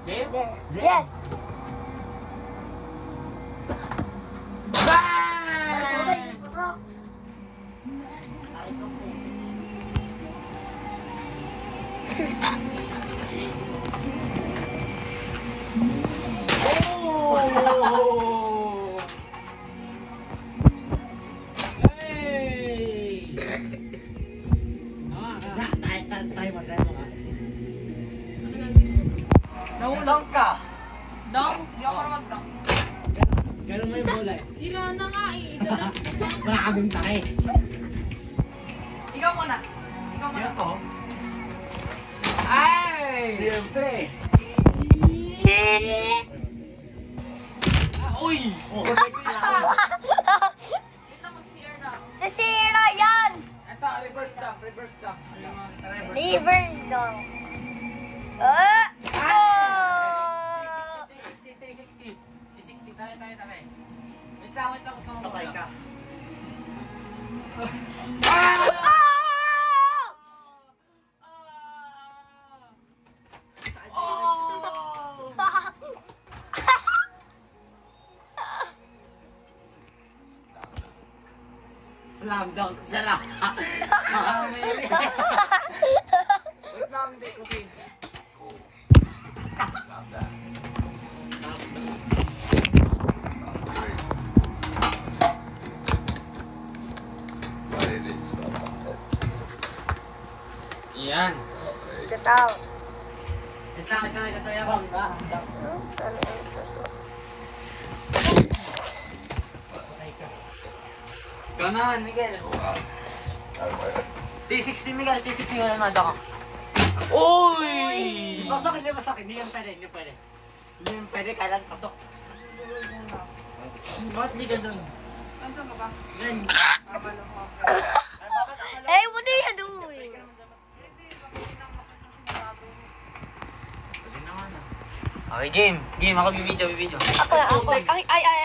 Game? Yes. Bang! Oh! Hey! Try mo ka. Nahulog ka. Dong? Di ako mag-dong. Ganun mo yung bola eh. Sino na nga eh? Isa-dunk mo na. Maraming tayo. Ikaw muna. Ikaw muna. Ito. Ay! Siyempre. Uy! Oh, Wait lang, mag-CR na. Si Sira yan. Ito, reverse dunk, reverse dunk. Reverse daw. Ah! Oh! 360. 360. Tayo. Wait lang. patay ka. Slam dunk. Sarap. Wait lang, hindi. Okay. Yan. Tataw. Wait lang, kataya ko. Ikaw na, Miguel. 360, Miguel. 360 nga naman ako. Uy! Pasok, hindi pasok. Hindi yan pwede. Hindi yan pwede. Kailan pasok. Bakit hindi ka dun? Nasaan ka ba? Yan. Hey, what are you doing? Okay, game. Game. Ako bibidyo. Ako. Ay.